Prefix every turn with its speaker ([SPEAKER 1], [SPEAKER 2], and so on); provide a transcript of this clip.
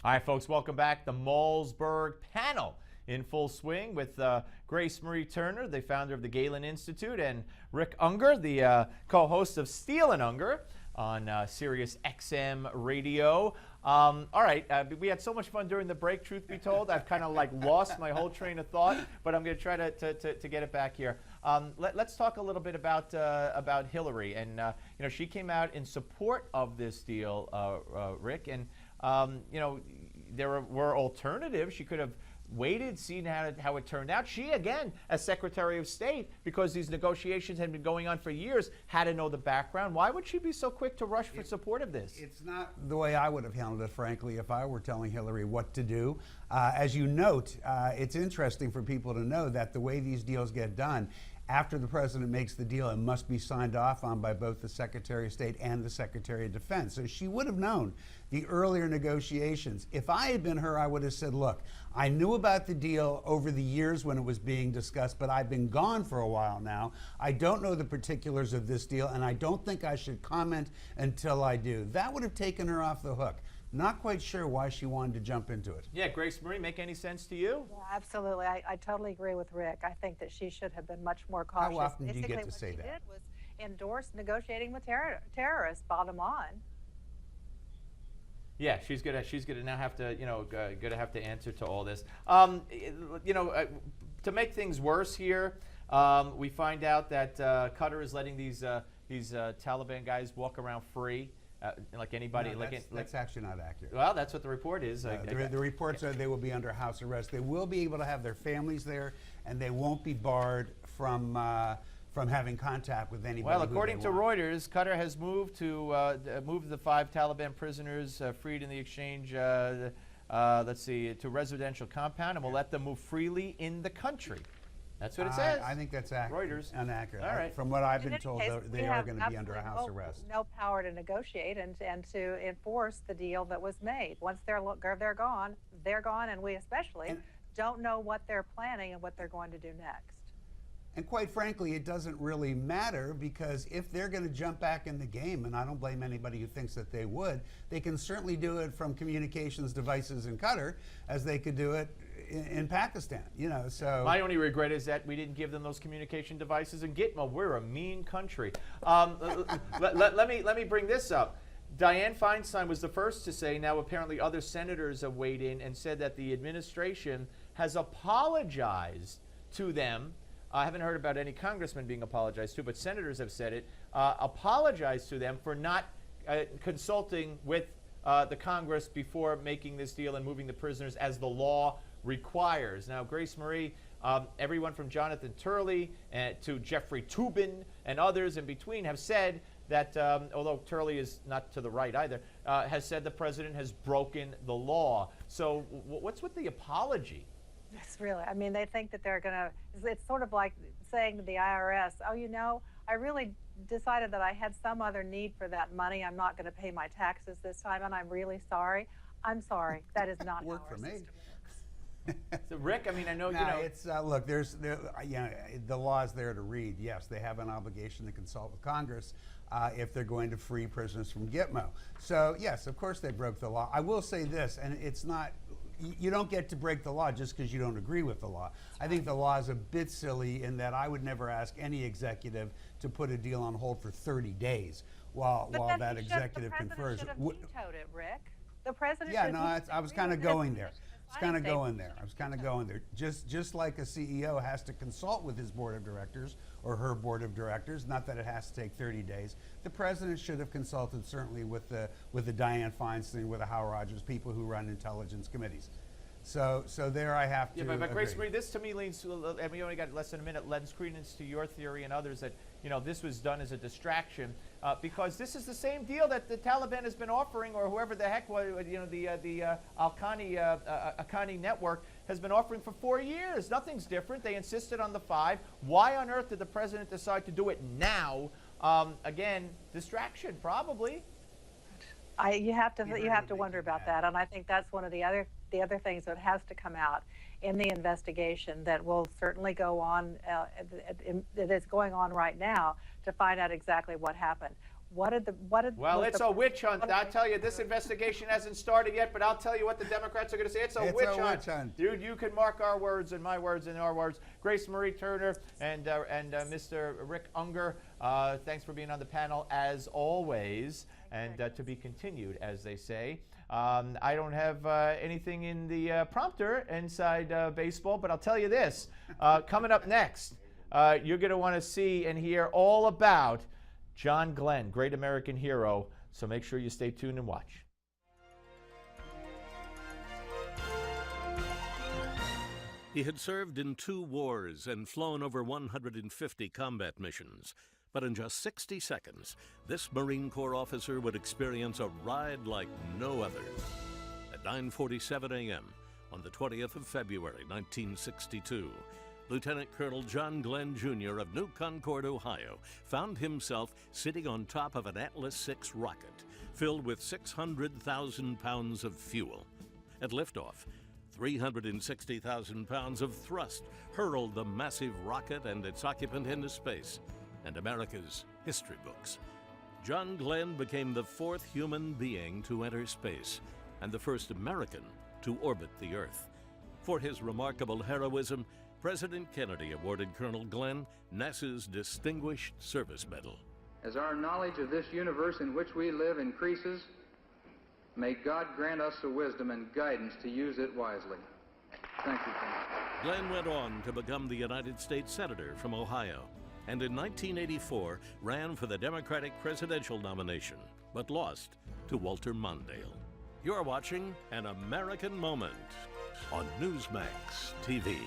[SPEAKER 1] All right, folks, welcome back. The Malzberg panel in full swing with Grace Marie Turner, the founder of the Galen Institute, and Rick Ungar, the co-host of Steele and Ungar on Sirius XM Radio. All right, we had so much fun during the break, truth be told. I've kind of like lost my whole train of thought, but I'm going to try to get it back here. Let's talk a little bit about Hillary. And, you know, she came out in support of this deal, Rick, and you know, there were alternatives. She could have waited, seen how it turned out. She, again, as Secretary of State, because these negotiations had been going on for years, had to know the background. Why would she be so quick to rush for support of this?
[SPEAKER 2] It's not the way I would have handled it, frankly, if I were telling Hillary what to do. As you note, it's interesting for people to know that the way these deals get done, after the president makes the deal, it must be signed off on by both the Secretary of State and the Secretary of Defense. So she would have known the earlier negotiations. If I had been her, I would have said, look, I knew about the deal over the years when it was being discussed, but I've been gone for a while now. I don't know the particulars of this deal, and I don't think I should comment until I do. That would have taken her off the hook. Not quite sure why she wanted to jump into it.
[SPEAKER 1] Yeah, Grace Marie, make any sense to you?
[SPEAKER 3] Yeah, absolutely. I totally agree with Rick. I think that she should have been much more cautious.
[SPEAKER 2] How often do you
[SPEAKER 3] Basically,
[SPEAKER 2] get to say that?
[SPEAKER 3] what she did was endorse negotiating with terrorists, bottom line.
[SPEAKER 1] Yeah, she's gonna now have to, you know, gonna have to answer to all this. You know, to make things worse here, we find out that Qatar is letting these Taliban guys walk around free. Like anybody,
[SPEAKER 2] No, that's actually not accurate.
[SPEAKER 1] Well, that's what the report is.
[SPEAKER 2] The reports are they will be under house arrest. They will be able to have their families there, and they won't be barred from having contact with anybody.
[SPEAKER 1] Well, according to Reuters, Qatar has moved to move the 5 Taliban prisoners freed in the exchange. Let's see, to a residential compound, and will let them move freely in the country. That's what it says.
[SPEAKER 2] I think that's
[SPEAKER 1] Reuters.
[SPEAKER 2] inaccurate.
[SPEAKER 1] All right.
[SPEAKER 2] From what I've been
[SPEAKER 3] In any
[SPEAKER 2] told,
[SPEAKER 3] case,
[SPEAKER 2] they
[SPEAKER 3] we
[SPEAKER 2] are
[SPEAKER 3] have
[SPEAKER 2] going to be under house
[SPEAKER 3] absolutely
[SPEAKER 2] arrest.
[SPEAKER 3] no power to negotiate and to enforce the deal that was made. Once they're gone, and we especially don't know what they're planning and what they're going to do next.
[SPEAKER 2] And quite frankly, it doesn't really matter, because if they're going to jump back in the game, and I don't blame anybody who thinks that they would, they can certainly do it from communications devices in Qatar, as they could do it in Pakistan. You know, so
[SPEAKER 1] my only regret is that we didn't give them those communication devices in Gitmo. We're a mean country. Let me bring this up. Dianne Feinstein was the first to say. Now apparently other senators have weighed in and said that the administration has apologized to them. I haven't heard about any congressman being apologized to, but senators have said it. Apologized to them for not consulting with the Congress before making this deal and moving the prisoners as the law requires. Now, Grace Marie, everyone from Jonathan Turley to Jeffrey Toobin and others in between have said that, although Turley is not to the right either, has said the president has broken the law. So what's with the apology?
[SPEAKER 3] It's really, I mean, they think that they're going to, it's sort of like saying to the IRS, oh, you know, I really decided that I had some other need for that money. I'm not going to pay my taxes this time, and I'm really sorry. I'm sorry. That is not how our system works.
[SPEAKER 1] So Rick, I mean, I know,
[SPEAKER 2] no,
[SPEAKER 1] you know.
[SPEAKER 2] it's look, the law is there to read. Yes, they have an obligation to consult with Congress if they're going to free prisoners from Gitmo. So yes, of course they broke the law. I will say this, and it's not, you don't get to break the law just because you don't agree with the law. I think the law is a bit silly in that I would never ask any executive to put a deal on hold for 30 days while that executive confers.
[SPEAKER 3] The president should have vetoed it, Rick. The president.
[SPEAKER 2] Yeah, no, I was kind of going there. I was kind of going there. Just like a CEO has to consult with his board of directors or her board of directors, not that it has to take 30 days. The president should have consulted certainly with the Dianne Feinstein, with the Howard Rogers, people who run intelligence committees. So there I have to.
[SPEAKER 1] Yeah, but
[SPEAKER 2] agree.
[SPEAKER 1] Grace Marie, this to me leans to, and we only got less than a minute, lends credence to your theory and others that, you know, this was done as a distraction, because this is the same deal that the Taliban has been offering, or whoever the heck was, you know, the Al-Qani network has been offering for 4 years. Nothing's different. They insisted on the 5. Why on earth did the president decide to do it now? Again, distraction, probably.
[SPEAKER 3] You have to wonder about that, and I think that's one of the other things that has to come out in the investigation that will certainly go on, that is going on right now, to find out exactly what happened. What did
[SPEAKER 1] Well,
[SPEAKER 3] was
[SPEAKER 1] it's
[SPEAKER 3] the-
[SPEAKER 1] a witch hunt. I'll tell you, this investigation hasn't started yet, but I'll tell you what the Democrats are going to say. It's a witch hunt. Dude, you can mark our words and my words and our words. Grace Marie Turner and Mr. Rick Ungar, thanks for being on the panel as always, and to be continued, as they say. I don't have anything in the prompter inside baseball, but I'll tell you this. Coming up next, you're going to want to see and hear all about John Glenn, great American hero. So make sure you stay tuned and watch.
[SPEAKER 4] He had served in 2 wars and flown over 150 combat missions. But in just 60 seconds, this Marine Corps officer would experience a ride like no other. At 9:47 a.m. on the 20th of February, 1962, Lieutenant Colonel John Glenn Jr. of New Concord, Ohio, found himself sitting on top of an Atlas VI rocket filled with 600,000 pounds of fuel. At liftoff, 360,000 pounds of thrust hurled the massive rocket and its occupant into space and America's history books. John Glenn became the 4th human being to enter space and the first American to orbit the Earth. For his remarkable heroism, President Kennedy awarded Colonel Glenn NASA's Distinguished Service Medal.
[SPEAKER 5] As our knowledge of this universe in which we live increases, may God grant us the wisdom and guidance to use it wisely. Thank you, Colonel.
[SPEAKER 4] Glenn went on to become the United States Senator from Ohio, and in 1984 ran for the Democratic presidential nomination, but lost to Walter Mondale. You're watching An American Moment on Newsmax TV.